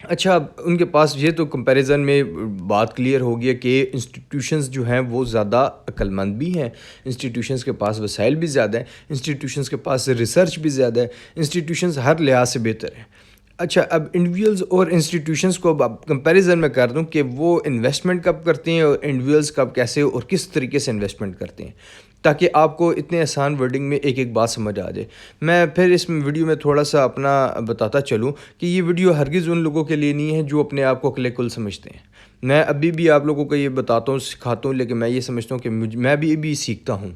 اچھا، اب ان کے پاس یہ تو کمپیریزن میں بات کلیئر ہو گیا کہ انسٹیٹیوشنز جو ہیں وہ زیادہ عقل مند بھی ہیں، انسٹیٹیوشنز کے پاس وسائل بھی زیادہ ہیں، انسٹیٹیوشنز کے پاس ریسرچ بھی زیادہ ہے، انسٹیٹیوشنز ہر لحاظ سے بہتر ہیں۔ اچھا، اب انڈیویولز اور انسٹیٹیوشنز کو اب کمپیریزن میں کر دوں کہ وہ انویسٹمنٹ کب کرتے ہیں اور انڈیویولز کب کیسے اور کس طریقے سے انویسٹمنٹ کرتے ہیں، تاکہ آپ کو اتنے آسان ورڈنگ میں ایک ایک بات سمجھ آ جائے۔ میں پھر اس ویڈیو میں تھوڑا سا اپنا بتاتا چلوں کہ یہ ویڈیو ہرگز ان لوگوں کے لیے نہیں ہے جو اپنے آپ کو عقل کل سمجھتے ہیں۔ میں ابھی بھی آپ لوگوں کو یہ بتاتا ہوں، سکھاتا ہوں، لیکن میں یہ سمجھتا ہوں کہ میں بھی سیکھتا ہوں،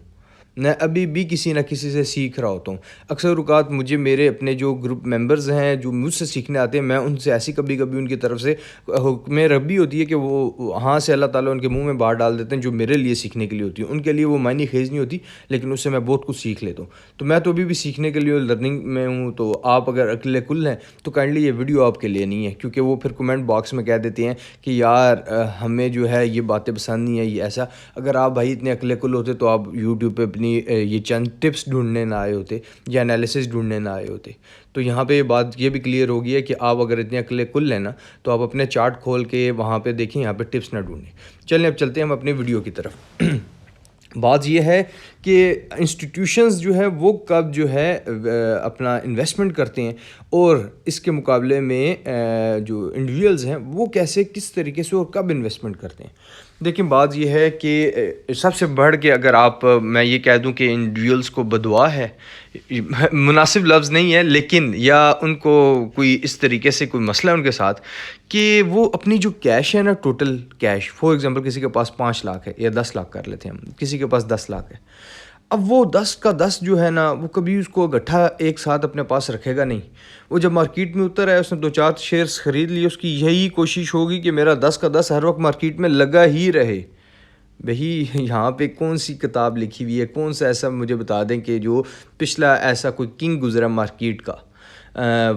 میں ابھی بھی کسی نہ کسی سے سیکھ رہا ہوتا ہوں۔ اکثر اوقات مجھے میرے اپنے جو گروپ ممبرز ہیں جو مجھ سے سیکھنے آتے ہیں، میں ان سے ایسی کبھی کبھی ان کی طرف سے حکم ربی ہوتی ہے کہ وہ ہاں سے اللہ تعالیٰ ان کے منہ میں بات ڈال دیتے ہیں جو میرے لیے سیکھنے کے لیے ہوتی ہے۔ ان کے لیے وہ معنی خیز نہیں ہوتی، لیکن اس سے میں بہت کچھ سیکھ لیتا ہوں۔ تو میں تو ابھی بھی سیکھنے کے لیے لرننگ میں ہوں۔ تو آپ اگر عقل کل ہیں تو کائنڈلی یہ ویڈیو آپ کے لیے نہیں ہے، کیونکہ وہ پھر کمنٹ باکس میں کہہ دیتے ہیں کہ یار ہمیں جو ہے یہ باتیں پسند نہیں ہے، یہ ایسا۔ اگر آپ بھائی اتنے عقل کل ہوتے تو آپ یوٹیوب پہ اپنی یہ چند ٹپس ڈھونڈنے نہ آئے ہوتے یا انالیسس ڈھونڈنے نہ آئے ہوتے۔ تو یہاں پہ یہ بات یہ بھی کلیئر ہو گئی ہے کہ آپ اگر اتنے عقل کل ہیں نا تو آپ اپنے چارٹ کھول کے وہاں پہ دیکھیں، یہاں پہ ٹپس نہ ڈھونڈیں۔ چلیں اب چلتے ہیں ہم اپنے ویڈیو کی طرف۔ بات یہ ہے کہ انسٹیٹیوشنز جو ہے وہ کب جو ہے اپنا انویسٹمنٹ کرتے ہیں، اور اس کے مقابلے میں جو انڈیویولز ہیں وہ کیسے کس طریقے سے اور کب انویسٹمنٹ کرتے ہیں۔ دیکھیں، بات یہ ہے کہ سب سے بڑھ کے اگر میں یہ کہہ دوں کہ انڈیویولز کو بدعا ہے، مناسب لفظ نہیں ہے، لیکن یا ان کو کوئی اس طریقے سے کوئی مسئلہ ہے ان کے ساتھ کہ وہ اپنی جو کیش ہے نا، ٹوٹل کیش، فار ایگزامپل کسی کے پاس 5 لاکھ ہے یا 10 لاکھ کر لیتے ہیں ہم، کسی کے پاس 10 لاکھ ہے، اب وہ 10 کا 10 جو ہے نا وہ کبھی اس کو گٹھا ایک ساتھ اپنے پاس رکھے گا نہیں۔ وہ جب مارکیٹ میں اتر ہے، اس نے 2-4 شیئرز خرید لیے، اس کی یہی کوشش ہوگی کہ میرا 10 کا 10 ہر وقت مارکیٹ میں لگا ہی رہے۔ بھئی یہاں پہ کون سی کتاب لکھی ہوئی ہے، کون سا ایسا مجھے بتا دیں کہ جو پچھلا ایسا کوئی کنگ گزرا مارکیٹ کا،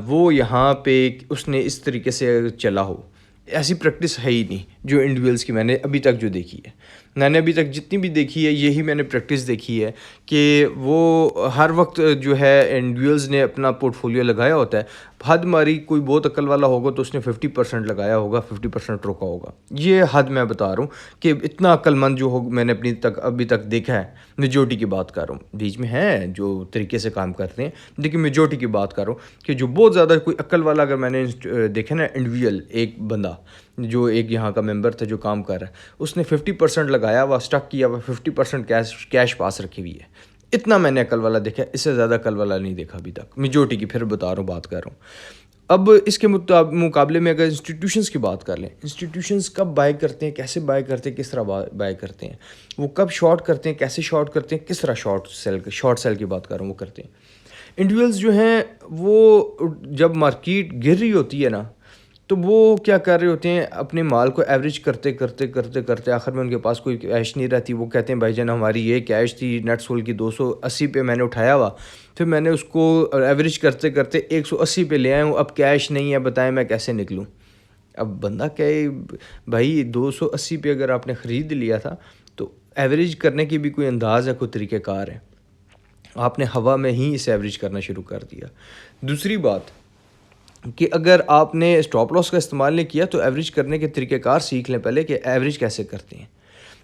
وہ یہاں پہ اس نے اس طریقے سے چلا ہو۔ ایسی پریکٹس ہے ہی نہیں جو انڈیویولز کی میں نے ابھی تک جو دیکھی ہے، میں نے ابھی تک جتنی بھی دیکھی ہے یہی میں نے پریکٹس دیکھی ہے کہ وہ ہر وقت جو ہے انڈیویولز نے اپنا پورٹ فولیو لگایا ہوتا ہے۔ حد ماری کوئی بہت عقل والا ہوگا تو اس نے 50% لگایا ہوگا، 50% روکا ہوگا۔ یہ حد میں بتا رہا ہوں کہ اتنا عقل مند جو میں نے ابھی تک دیکھا ہے، میجورٹی کی بات کر رہا ہوں، بیچ میں ہیں جو طریقے سے کام کرتے ہیں، لیکن میجورٹی کی بات کر رہا ہوں کہ جو بہت زیادہ کوئی عقل والا اگر میں نے دیکھا نا انڈیویول، ایک بندہ جو ایک یہاں کا ممبر تھا جو کام کر رہا ہے، اس نے 50% لگایا ہوا، اسٹک کیا ہوا، 50% کیش پاس رکھی ہوئی ہے۔ اتنا میں نے عقل والا دیکھا ہے، اس سے زیادہ عقل والا نہیں دیکھا ابھی تک، میجورٹی کی پھر بتا رہا ہوں، بات کر رہا ہوں۔ اب اس کے مقابلے میں اگر انسٹیٹیوشنز کی بات کر لیں، انسٹیٹیوشنز کب بائی کرتے ہیں، کیسے بائی کرتے ہیں، کس طرح بائی کرتے ہیں، وہ کب شارٹ کرتے ہیں، کیسے شارٹ کرتے ہیں، کس طرح شارٹ سیل کی بات کر رہا ہوں وہ کرتے ہیں۔ انڈیویولز جو ہیں وہ جب مارکیٹ گر رہی ہوتی ہے نا تو وہ کیا کر رہے ہوتے ہیں، اپنے مال کو ایوریج کرتے کرتے کرتے کرتے آخر میں ان کے پاس کوئی کیش نہیں رہتی۔ وہ کہتے ہیں بھائی جان ہماری یہ کیش تھی نیٹ سول کی 280 پہ میں نے اٹھایا ہوا، پھر میں نے اس کو ایوریج کرتے کرتے 180 پہ لے آیا ہوں، اب کیش نہیں ہے، بتائیں میں کیسے نکلوں۔ اب بندہ کہے بھائی 280 پہ اگر آپ نے خرید لیا تھا تو ایوریج کرنے کی بھی کوئی انداز ہے، کوئی طریقہ کار ہے، آپ نے ہوا میں ہی اسے ایوریج کرنا شروع کر دیا۔ دوسری بات کہ اگر آپ نے اسٹاپ لاس کا استعمال نہیں کیا تو ایوریج کرنے کے طریقہ کار سیکھ لیں پہلے کہ ایوریج کیسے کرتے ہیں۔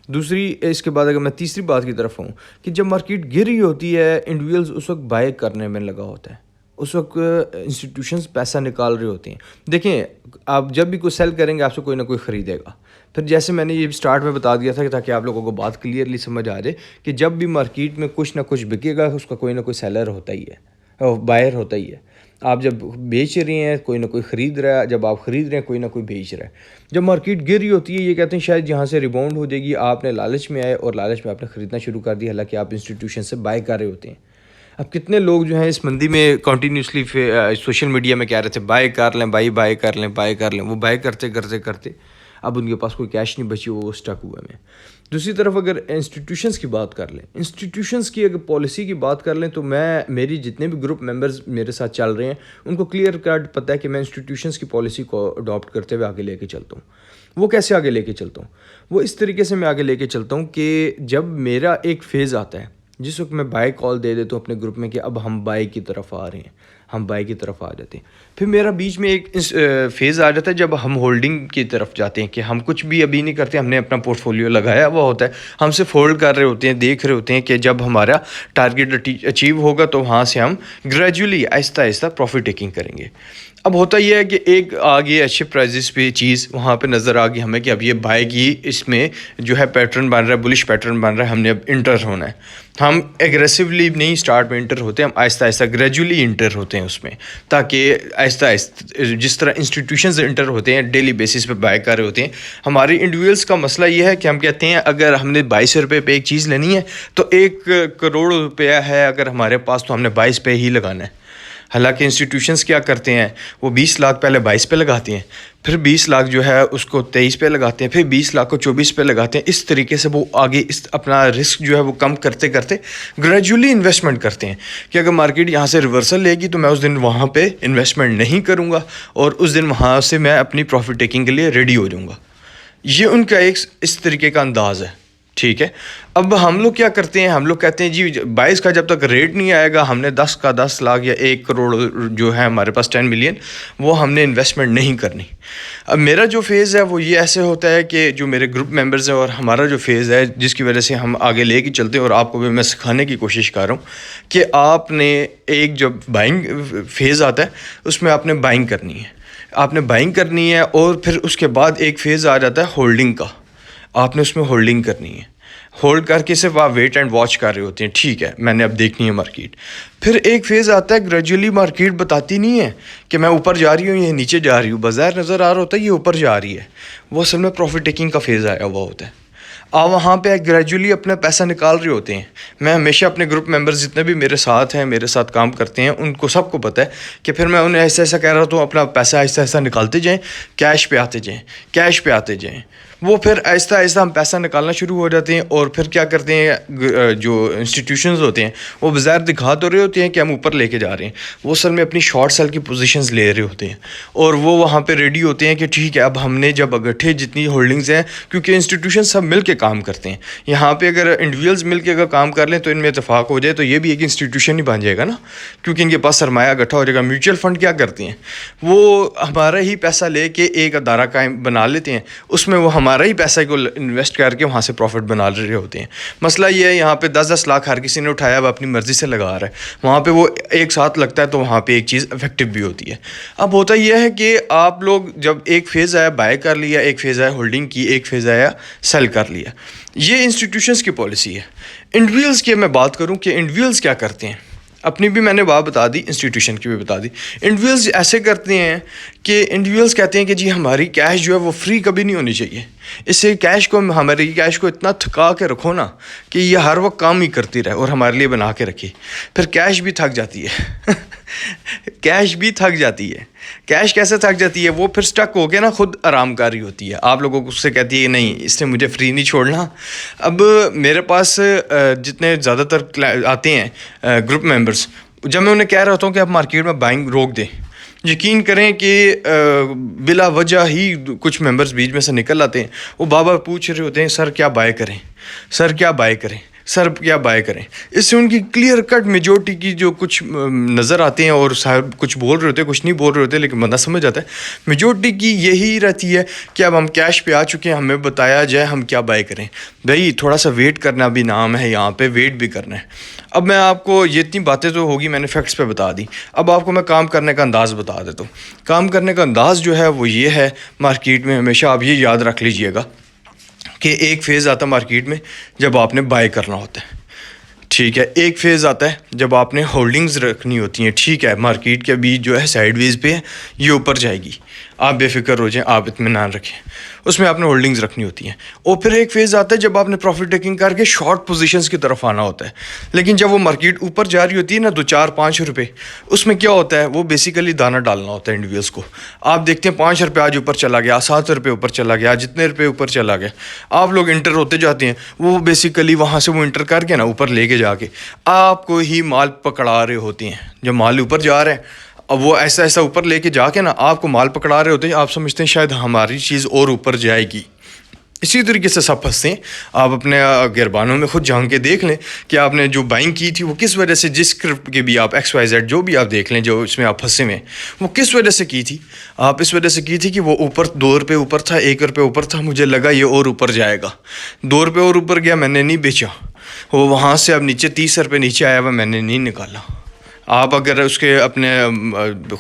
دوسری، اس کے بعد اگر میں تیسری بات کی طرف ہوں کہ جب مارکیٹ گر رہی ہوتی ہے، انڈیویولز اس وقت بائی کرنے میں لگا ہوتا ہے، اس وقت انسٹیٹیوشنز پیسہ نکال رہے ہوتے ہیں۔ دیکھیں، آپ جب بھی کوئی سیل کریں گے آپ سے کوئی نہ کوئی خریدے گا۔ پھر جیسے میں نے یہ سٹارٹ میں بتا دیا تھا کہ تاکہ آپ لوگوں کو بات کلیئرلی سمجھ آ جائے کہ جب بھی مارکیٹ میں کچھ نہ کچھ بکے گا اس کا کوئی نہ کوئی سیلر ہوتا ہی ہے، بائر ہوتا ہی ہے۔ آپ جب بیچ رہے ہیں کوئی نہ کوئی خرید رہا ہے، جب آپ خرید رہے ہیں کوئی نہ کوئی بیچ رہا ہے۔ جب مارکیٹ گر رہی ہوتی ہے یہ کہتے ہیں شاید یہاں سے ریباؤنڈ ہو جائے گی، آپ نے لالچ میں آئے اور لالچ میں آپ نے خریدنا شروع کر دیا، حالانکہ آپ انسٹیٹیوشن سے بائی کر رہے ہوتے ہیں۔ اب کتنے لوگ جو ہیں اس مندی میں کنٹینیوسلی سوشل میڈیا میں کہہ رہے تھے بائی کر لیں، بائی کر لیں، بائی کر لیں، وہ بائی کرتے کرتے کرتے اب ان کے پاس کوئی کیش نہیں بچی، وہ اسٹک ہوئے میں۔ دوسری طرف اگر انسٹیٹیوشنز کی بات کر لیں، انسٹیٹیوشنز کی اگر پالیسی کی بات کر لیں تو میری جتنے بھی گروپ ممبرز میرے ساتھ چل رہے ہیں ان کو کلیئر کٹ پتہ ہے کہ میں انسٹیٹیوشنز کی پالیسی کو اڈاپٹ کرتے ہوئے آگے لے کے چلتا ہوں۔ وہ کیسے آگے لے کے چلتا ہوں؟ وہ اس طریقے سے میں آگے لے کے چلتا ہوں کہ جب میرا ایک فیز آتا ہے جس وقت میں بائی کال دے دیتا ہوں اپنے گروپ میں کہ اب ہم بائی کی طرف آ رہے ہیں، ہم بائی کی طرف آ جاتے ہیں. پھر میرا بیچ میں ایک فیز آ جاتا ہے جب ہم ہولڈنگ کی طرف جاتے ہیں کہ ہم کچھ بھی ابھی نہیں کرتے, ہم نے اپنا پورٹ فولیو لگایا ہوا ہوتا ہے, ہم سے فولڈ کر رہے ہوتے ہیں, دیکھ رہے ہوتے ہیں کہ جب ہمارا ٹارگیٹ اچیو ہوگا تو وہاں سے ہم گریجولی آہستہ آہستہ پروفٹ ٹیکنگ کریں گے. اب ہوتا یہ ہے کہ ایک آگے اچھے پرائزز پہ چیز وہاں پہ نظر آ گئی ہمیں کہ اب یہ بائی کی اس میں جو ہے پیٹرن بن رہا ہے, بلش پیٹرن بن رہا ہے, ہم نے اب انٹر ہونا ہے. ہم ایگریسولی نہیں اسٹارٹ میں انٹر ہوتے ہیں, ہم آہستہ آہستہ گریجولی انٹر ہوتے ہیں اس میں, تاکہ آہستہ آہستہ جس طرح انسٹیٹیوشنز انٹر ہوتے ہیں ڈیلی بیسس پہ بائی کر رہے ہوتے ہیں. ہماری انڈیویجولس کا مسئلہ یہ ہے کہ ہم کہتے ہیں اگر ہم نے 2200 روپے پہ ایک چیز لینی ہے تو 1 کروڑ روپیہ ہے اگر ہمارے پاس تو ہم نے 22 پہ ہی لگانا ہے. حالانکہ انسٹیٹیوشنز کیا کرتے ہیں, وہ 20 لاکھ پہلے 22 پہ لگاتے ہیں, پھر 20 لاکھ جو ہے اس کو 23 پہ لگاتے ہیں, پھر 20 لاکھ کو 24 پہ لگاتے ہیں. اس طریقے سے وہ آگے اپنا رسک جو ہے وہ کم کرتے کرتے گریجولی انویسٹمنٹ کرتے ہیں کہ اگر مارکیٹ یہاں سے ریورسل لے گی تو میں اس دن وہاں پہ انویسٹمنٹ نہیں کروں گا اور اس دن وہاں سے میں اپنی پروفٹ ٹیکنگ کے لیے ریڈی ہو جاؤں گا. یہ ان کا ایک اس طریقے کا انداز ہے. ٹھیک ہے, اب ہم لوگ کیا کرتے ہیں, ہم لوگ کہتے ہیں جی 22 کا جب تک ریٹ نہیں آئے گا ہم نے 10 کا 10 لاکھ یا 1 کروڑ جو ہے ہمارے پاس 10 ملین وہ ہم نے انویسٹمنٹ نہیں کرنی. اب میرا جو فیز ہے وہ یہ ایسے ہوتا ہے کہ جو میرے گروپ ممبرز ہیں اور ہمارا جو فیز ہے جس کی وجہ سے ہم آگے لے کے چلتے ہیں اور آپ کو بھی میں سکھانے کی کوشش کر رہا ہوں کہ آپ نے ایک جو بائنگ فیز آتا ہے اس میں آپ نے بائنگ کرنی ہے, آپ نے بائنگ کرنی ہے اور پھر اس کے بعد ایک فیز آ جاتا ہے ہولڈنگ کا, آپ نے اس میں ہولڈنگ کرنی ہے. ہولڈ کر کے صرف آپ ویٹ اینڈ واچ کر رہے ہوتے ہیں, ٹھیک ہے میں نے اب دیکھنی ہے مارکیٹ. پھر ایک فیز آتا ہے گریجولی مارکیٹ بتاتی نہیں ہے کہ میں اوپر جا رہی ہوں یا نیچے جا رہی ہوں, بظاہر نظر آ رہا ہوتا ہے یہ اوپر جا رہی ہے, وہ اصل میں پروفٹ ٹیکنگ کا فیز آیا ہوا ہوتا ہے. آپ وہاں پہ گریجولی اپنا پیسہ نکال رہے ہوتے ہیں. میں ہمیشہ اپنے گروپ ممبرز جتنے بھی میرے ساتھ ہیں, میرے ساتھ کام کرتے ہیں, ان کو سب کو پتہ ہے کہ پھر میں انہیں ایسا ایسا کہہ رہا ہوں اپنا پیسہ آہستہ آہستہ نکالتے جائیں, کیش پہ آتے جائیں, کیش پہ آتے جائیں. وہ پھر آہستہ آہستہ ہم پیسہ نکالنا شروع ہو جاتے ہیں اور پھر کیا کرتے ہیں جو انسٹیٹیوشنز ہوتے ہیں وہ بظاہر دکھا تو رہے ہوتے ہیں کہ ہم اوپر لے کے جا رہے ہیں, وہ اصل میں اپنی شارٹ سیل کی پوزیشنز لے رہے ہوتے ہیں اور وہ وہاں پہ ریڈی ہوتے ہیں کہ ٹھیک ہے اب ہم نے جب اگٹھے جتنی ہولڈنگز ہیں, کیونکہ انسٹیٹیوشن سب مل کے کام کرتے ہیں, یہاں پہ اگر انڈیویجولز مل کے اگر کام کر لیں تو ان میں اتفاق ہو جائے تو یہ بھی ایک انسٹیٹیوشن ہی بن جائے گا نا, کیونکہ ان کے پاس سرمایہ اکٹھا ہو جائے گا. میوچل فنڈ کیا کرتے ہیں, وہ ہمارا ہی پیسہ لے کے ایک ادارہ قائم بنا لیتے ہیں, اس میں وہ ہمارا ہی پیسہ کو انویسٹ کر کے وہاں سے پروفٹ بنا رہے ہوتے ہیں. مسئلہ یہ ہے یہاں پہ 10-10 لاکھ ہر کسی نے اٹھایا وہ اپنی مرضی سے لگا رہا ہے, وہاں پہ وہ ایک ساتھ لگتا ہے تو وہاں پہ ایک چیز افیکٹو بھی ہوتی ہے. اب ہوتا یہ ہے کہ آپ لوگ جب ایک فیز آیا بائی کر لیا, ایک فیز آیا ہولڈنگ کی, ایک فیز آیا سیل کر لیا, یہ انسٹیٹیوشنز کی پالیسی ہے. انڈیویجولز کی میں بات کروں کہ انڈیویجولز کیا کرتے ہیں, اپنی بھی میں نے بات بتا دی, انسٹیٹیوشن کی بھی بتا دی. انڈیویجولز ایسے کرتے ہیں کہ انڈیویجولز کہتے ہیں کہ جی ہماری کیش جو ہے وہ فری کبھی نہیں ہونی چاہیے, اس سے کیش کو ہماری کیش کو اتنا تھکا کے رکھو نا کہ یہ ہر وقت کام ہی کرتی رہے اور ہمارے لیے بنا کے رکھے. پھر کیش بھی تھک جاتی ہے کیش بھی تھک جاتی ہے. کیش کیسے تھک جاتی ہے, وہ پھر سٹک ہو کے نا خود آرام کاری ہوتی ہے, آپ لوگوں کو اس سے کہتی ہے نہیں اس نے مجھے فری نہیں چھوڑنا. اب میرے پاس جتنے زیادہ تر آتے ہیں گروپ ممبرس, جب میں انہیں کہہ رہا ہوں کہ آپ مارکیٹ میں بائنگ روک دیں, یقین کریں کہ بلا وجہ ہی کچھ ممبرز بیچ میں سے نکل آتے ہیں, وہ بار پوچھ رہے ہوتے ہیں سر کیا بائی کریں, سر کیا بائی کریں, سر کیا بائی کریں. اس سے ان کی کلیئر کٹ میجورٹی کی جو کچھ نظر آتے ہیں اور صاحب کچھ بول رہے ہوتے ہیں, کچھ نہیں بول رہے ہوتے, لیکن بندہ سمجھ جاتا ہے میجورٹی کی یہی رہتی ہے کہ اب ہم کیش پہ آ چکے ہیں, ہمیں بتایا جائے ہم کیا بائی کریں. بھائی تھوڑا سا ویٹ کرنا بھی نام ہے, یہاں پہ ویٹ بھی کرنا ہے. اب میں آپ کو یہ اتنی باتیں تو ہوگی, میں نے فیکٹس پہ بتا دی, اب آپ کو میں کام کرنے کا انداز بتا دیتا ہوں. کام کرنے کا انداز جو ہے وہ یہ ہے مارکیٹ میں, ہمیشہ آپ یہ یاد رکھ لیجئے گا کہ ایک فیز آتا ہے مارکیٹ میں جب آپ نے بائی کرنا ہوتا ہے, ٹھیک ہے, ایک فیز آتا ہے جب آپ نے ہولڈنگز رکھنی ہوتی ہیں. ٹھیک ہے, مارکیٹ کے بیچ جو ہے سائیڈ ویز پہ ہے, یہ اوپر جائے گی, آپ بے فکر ہو جائیں, آپ اطمینان رکھیں, اس میں آپ نے ہولڈنگز رکھنی ہوتی ہیں. اور پھر ایک فیز آتا ہے جب آپ نے پروفٹ ٹیکنگ کر کے شارٹ پوزیشنز کی طرف آنا ہوتا ہے. لیکن جب وہ مارکیٹ اوپر جا رہی ہوتی ہے نا 2-4-5 روپے, اس میں کیا ہوتا ہے, وہ بیسیکلی دانہ ڈالنا ہوتا ہے انڈیویجولس کو. آپ دیکھتے ہیں 5 روپے آج اوپر چلا گیا, 7 روپے اوپر چلا گیا, جتنے روپے اوپر چلا گیا, آپ لوگ انٹر ہوتے جاتے ہیں. وہ بیسیکلی وہاں سے وہ انٹر کر کے نا اوپر لے کے جا کے آپ کو ہی مال پکڑا رہے ہوتے ہیں. جب مال اوپر جا رہے ہیں, اب وہ ایسا ایسا اوپر لے کے جا کے نا آپ کو مال پکڑا رہے ہوتے ہیں, آپ سمجھتے ہیں شاید ہماری چیز اور اوپر جائے گی, اسی طریقے سے سب پھنستے ہیں. آپ اپنے گربانوں میں خود جھانک کے دیکھ لیں کہ آپ نے جو بائنگ کی تھی وہ کس وجہ سے, جس اسکرپٹ کے بھی آپ XYZ جو بھی آپ دیکھ لیں جو اس میں آپ پھنسے ہوئے ہیں, وہ کس وجہ سے کی تھی. آپ اس وجہ سے کی تھی کہ وہ اوپر 2 روپے اوپر تھا, 1 روپے اوپر تھا, مجھے لگا یہ اور اوپر جائے گا, 2 روپے اور اوپر گیا, میں نے نہیں بیچا, وہ وہاں سے اب نیچے 30 روپے نیچے آیا ہوا, میں نے نہیں نکالا. آپ اگر اس کے اپنے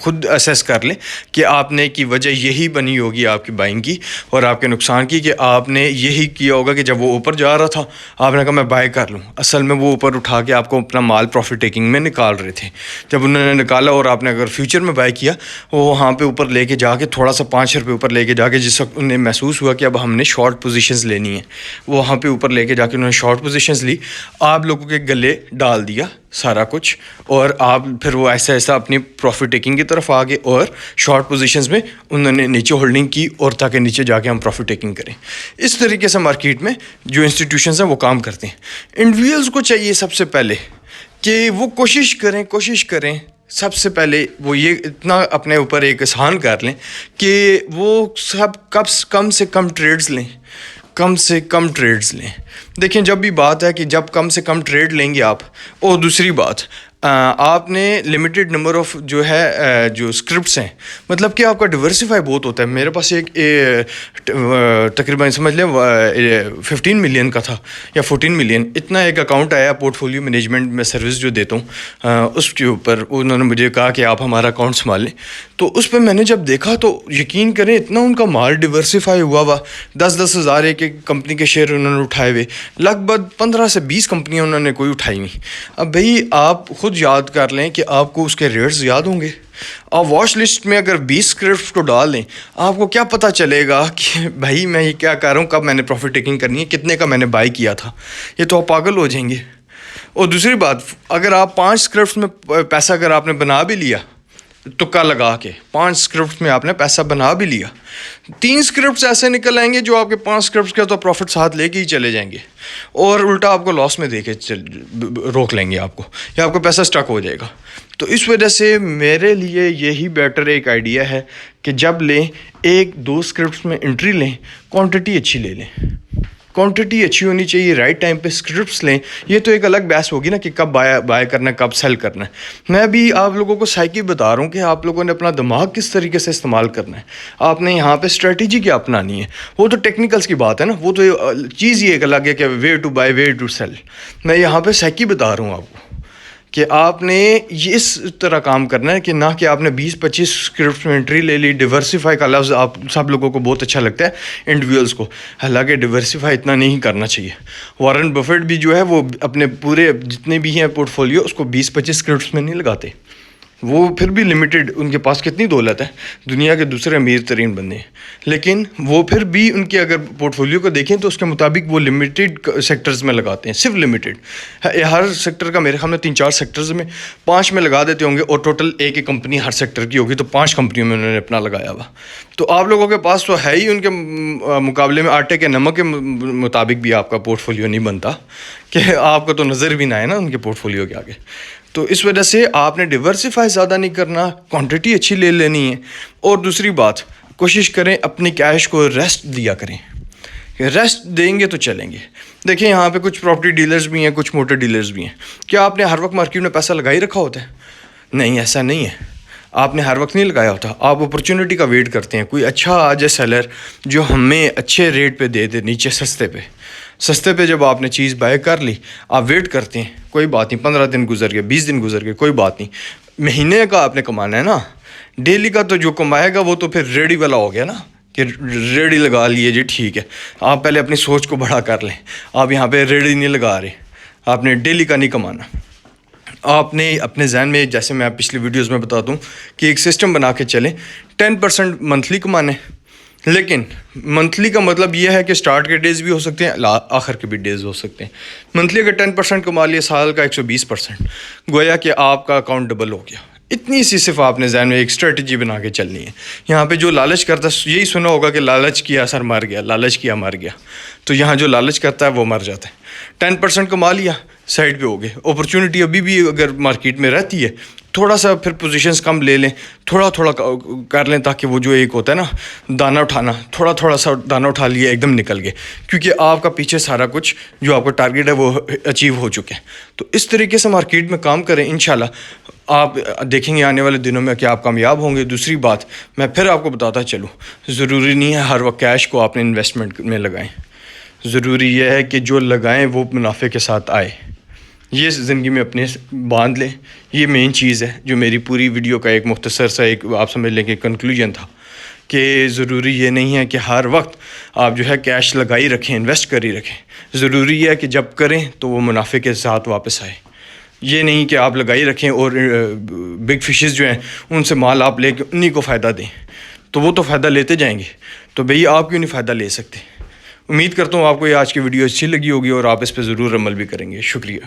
خود اسیس کر لیں کہ آپ نے کی وجہ یہی بنی ہوگی آپ کی بائنگ کی اور آپ کے نقصان کی, کہ آپ نے یہی کیا ہوگا کہ جب وہ اوپر جا رہا تھا آپ نے کہا میں بائی کر لوں, اصل میں وہ اوپر اٹھا کے آپ کو اپنا مال پروفٹ ٹیکنگ میں نکال رہے تھے. جب انہوں نے نکالا اور آپ نے اگر فیوچر میں بائی کیا, وہ وہاں پہ اوپر لے کے جا کے تھوڑا سا 5 روپے اوپر لے کے جا کے, جس وقت انہیں محسوس ہوا کہ اب ہم نے شارٹ پوزیشنز لینی ہیں, وہ وہاں پہ اوپر لے کے جا کے انہوں نے شارٹ پوزیشنز لی, آپ لوگوں کے گلے ڈال دیا سارا کچھ, اور آپ پھر وہ ایسا ایسا اپنی پروفٹ ٹیکنگ کی طرف آ گئے اور شارٹ پوزیشنز میں انہوں نے نیچے ہولڈنگ کی, اور تاکہ نیچے جا کے ہم پروفٹ ٹیکنگ کریں. اس طریقے سے مارکیٹ میں جو انسٹیٹیوشنز ہیں وہ کام کرتے ہیں. انڈیویجولس کو چاہیے سب سے پہلے کہ وہ کوشش کریں سب سے پہلے وہ یہ اتنا اپنے اوپر ایک احسان کر لیں کہ وہ سب کم سے کم ٹریڈز لیں. دیکھیں جب بھی بات ہے کہ جب کم سے کم ٹریڈ لیں گے آپ, اور دوسری بات آپ نے لمیٹڈ نمبر آف جو ہے جو اسکرپٹس ہیں, مطلب کہ آپ کا ڈیورسیفائی بہت ہوتا ہے. میرے پاس ایک تقریباً سمجھ لیں 15 ملین کا تھا یا 14 ملین, اتنا ایک اکاؤنٹ آیا پورٹ فولیو مینجمنٹ میں سروس جو دیتا ہوں اس کے اوپر. انہوں نے مجھے کہا کہ آپ ہمارا اکاؤنٹ سنبھال لیں, تو اس پہ میں نے جب دیکھا تو یقین کریں اتنا ان کا مال ڈیورسیفائی ہوا 10 ہزار ایک کمپنی کے شیئر انہوں نے اٹھائے ہوئے, لگ بھگ 15 سے 20 کمپنیاں انہوں نے کوئی اٹھائی ہوئی. اب بھائی آپ خود یاد کر لیں کہ آپ کو اس کے ریٹس یاد ہوں گے. آپ واچ لسٹ میں اگر 20 اسکرپٹس کو ڈال لیں, آپ کو کیا پتہ چلے گا کہ بھائی میں یہ کیا کر رہا ہوں, کب میں نے پروفٹ ٹیکنگ کرنی ہے, کتنے کا میں نے بائی کیا تھا. یہ تو آپ پاگل ہو جائیں گے. اور دوسری بات, اگر آپ 5 اسکرپٹس میں پیسہ اگر آپ نے بنا بھی لیا, تکا لگا کے 5 اسکرپٹس میں آپ نے پیسہ بنا بھی لیا, 3 اسکرپٹس ایسے نکل آئیں گے جو آپ کے 5 اسکرپٹس کا تو پروفٹ ساتھ لے کے ہی چلے جائیں گے, اور الٹا آپ کو لاس میں دے کے روک لیں گے آپ کو, یا آپ کا پیسہ اسٹک ہو جائے گا. تو اس وجہ سے میرے لیے یہی بیٹر ایک آئیڈیا ہے کہ جب لیں 1-2 اسکرپٹس میں انٹری لیں, کوانٹٹی اچھی لے لیں, کوانٹٹی اچھی ہونی چاہیے, رائٹ ٹائم پہ اسکرپٹس لیں. یہ تو ایک الگ بحث ہوگی نا کہ کب بائی کرنا ہے, کب سیل کرنا ہے. میں بھی آپ لوگوں کو سائیکی بتا رہا ہوں کہ آپ لوگوں نے اپنا دماغ کس طریقے سے استعمال کرنا ہے. آپ نے یہاں پہ اسٹریٹجی کیا اپنانی ہے, وہ تو ٹیکنیکلس کی بات ہے نا, وہ تو چیز ہی ایک الگ ہے کہ way to buy way to sell. میں یہاں پہ سائیکی بتا رہا ہوں آپ کو کہ آپ نے اس طرح کام کرنا ہے کہ نہ کہ آپ نے 20-25 اسکرپٹس میں انٹری لے لی. ڈیورسیفائی کا لفظ آپ سب لوگوں کو بہت اچھا لگتا ہے انڈیویجولس کو, حالانکہ ڈیورسیفائی اتنا نہیں کرنا چاہیے. وارن بفیٹ بھی جو ہے وہ اپنے پورے جتنے بھی ہیں پورٹ فولیو اس کو 20-25 اسکرپٹس میں نہیں لگاتے. وہ پھر بھی لمیٹڈ, ان کے پاس کتنی دولت ہے, دنیا کے دوسرے امیر ترین بندے ہیں, لیکن وہ پھر بھی ان کے اگر پورٹ فولیو کو دیکھیں تو اس کے مطابق وہ لمیٹڈ سیکٹرز میں لگاتے ہیں, صرف لمیٹڈ. ہر سیکٹر کا میرے خیال میں 3-4 سیکٹرز میں 5 میں لگا دیتے ہوں گے, اور ٹوٹل ایک کمپنی ہر سیکٹر کی ہوگی, تو 5 کمپنیوں میں انہوں نے اپنا لگایا ہوا. تو آپ لوگوں کے پاس تو ہے ہی, ان کے مقابلے میں آٹے کے نمک کے مطابق بھی آپ کا پورٹ فولیو نہیں بنتا کہ آپ کو تو نظر بھی نہ آئے نا ان کے پورٹ فولیو کے آگے. تو اس وجہ سے آپ نے ڈیورسیفائی زیادہ نہیں کرنا, کوانٹٹی اچھی لے لینی ہے. اور دوسری بات, کوشش کریں اپنی کیش کو ریسٹ دیا کریں, ریسٹ دیں گے تو چلیں گے. دیکھیں یہاں پہ کچھ پراپرٹی ڈیلرز بھی ہیں, کچھ موٹر ڈیلرز بھی ہیں. کیا آپ نے ہر وقت مارکیٹ میں پیسہ لگا ہی رکھا ہوتا ہے؟ نہیں, ایسا نہیں ہے. آپ نے ہر وقت نہیں لگایا ہوتا, آپ اپرچونٹی کا ویٹ کرتے ہیں. کوئی اچھا آ جائے سیلر جو ہمیں اچھے ریٹ پہ دے دے, نیچے سستے پہ جب آپ نے چیز بائی کر لی, آپ ویٹ کرتے ہیں, کوئی بات نہیں, 15 دن گزر گئے, 20 دن گزر گئے, کوئی بات نہیں. مہینے کا آپ نے کمانا ہے نا, ڈیلی کا تو جو کمائے گا وہ تو پھر ریڈی والا ہو گیا نا, کہ ریڈی لگا لیے جی, ٹھیک ہے. آپ پہلے اپنی سوچ کو بڑا کر لیں. آپ یہاں پہ ریڈی نہیں لگا رہے, آپ نے ڈیلی کا نہیں کمانا. آپ نے اپنے ذہن میں, جیسے میں پچھلی ویڈیوز میں بتاتا ہوں کہ ایک سسٹم بنا کے چلیں. 10% منتھلی کمانے, لیکن منتھلی کا مطلب یہ ہے کہ سٹارٹ کے ڈیز بھی ہو سکتے ہیں, آخر کے بھی ڈیز ہو سکتے ہیں. منتھلی اگر 10% کما لیے, سال کا 120%, گویا کہ آپ کا اکاؤنٹ ڈبل ہو گیا. اتنی سی صرف آپ نے ذہن میں ایک اسٹریٹجی بنا کے چلنی ہے. یہاں پہ جو لالچ کرتا ہے, یہی سنا ہوگا کہ لالچ کیا سر مر گیا, لالچ کیا مر گیا. تو یہاں جو لالچ کرتا ہے وہ مر جاتا ہے. 10% کما لیا, سائڈ پہ ہو گئے. اپرچونٹی ابھی بھی اگر مارکیٹ میں رہتی ہے تھوڑا سا پھر پوزیشنز کم لے لیں, تھوڑا تھوڑا کر لیں, تاکہ وہ جو ایک ہوتا ہے نا دانہ اٹھانا, تھوڑا سا دانہ اٹھا لیا ایک دم نکل گئے, کیونکہ آپ کا پیچھے سارا کچھ جو آپ کا ٹارگیٹ ہے وہ اچیو ہو چکے ہیں. تو اس طریقے سے مارکیٹ میں کام کریں, انشاءاللہ آپ دیکھیں گے آنے والے دنوں میں کہ آپ کامیاب ہوں گے. دوسری بات میں پھر آپ کو بتاتا چلوں, ضروری نہیں ہے ہر وقت کیش کو آپ نے انویسٹمنٹ میں لگائیں, ضروری یہ ہے کہ جو لگائیں وہ منافع کے ساتھ آئے. یہ زندگی میں اپنے باندھ لیں, یہ مین چیز ہے جو میری پوری ویڈیو کا ایک مختصر سا ایک آپ سمجھ لیں کہ کنکلوژن تھا, کہ ضروری یہ نہیں ہے کہ ہر وقت آپ جو ہے کیش لگائی رکھیں, انویسٹ کری رکھیں. ضروری ہے کہ جب کریں تو وہ منافع کے ساتھ واپس آئے. یہ نہیں کہ آپ لگائی رکھیں اور بگ فشز جو ہیں ان سے مال آپ لے کے انہی کو فائدہ دیں, تو وہ تو فائدہ لیتے جائیں گے, تو بھئی آپ کیوں نہیں فائدہ لے سکتے. امید کرتا ہوں آپ کو یہ آج کی ویڈیو اچھی لگی ہوگی اور آپ اس پہ ضرور عمل بھی کریں گے. شکریہ.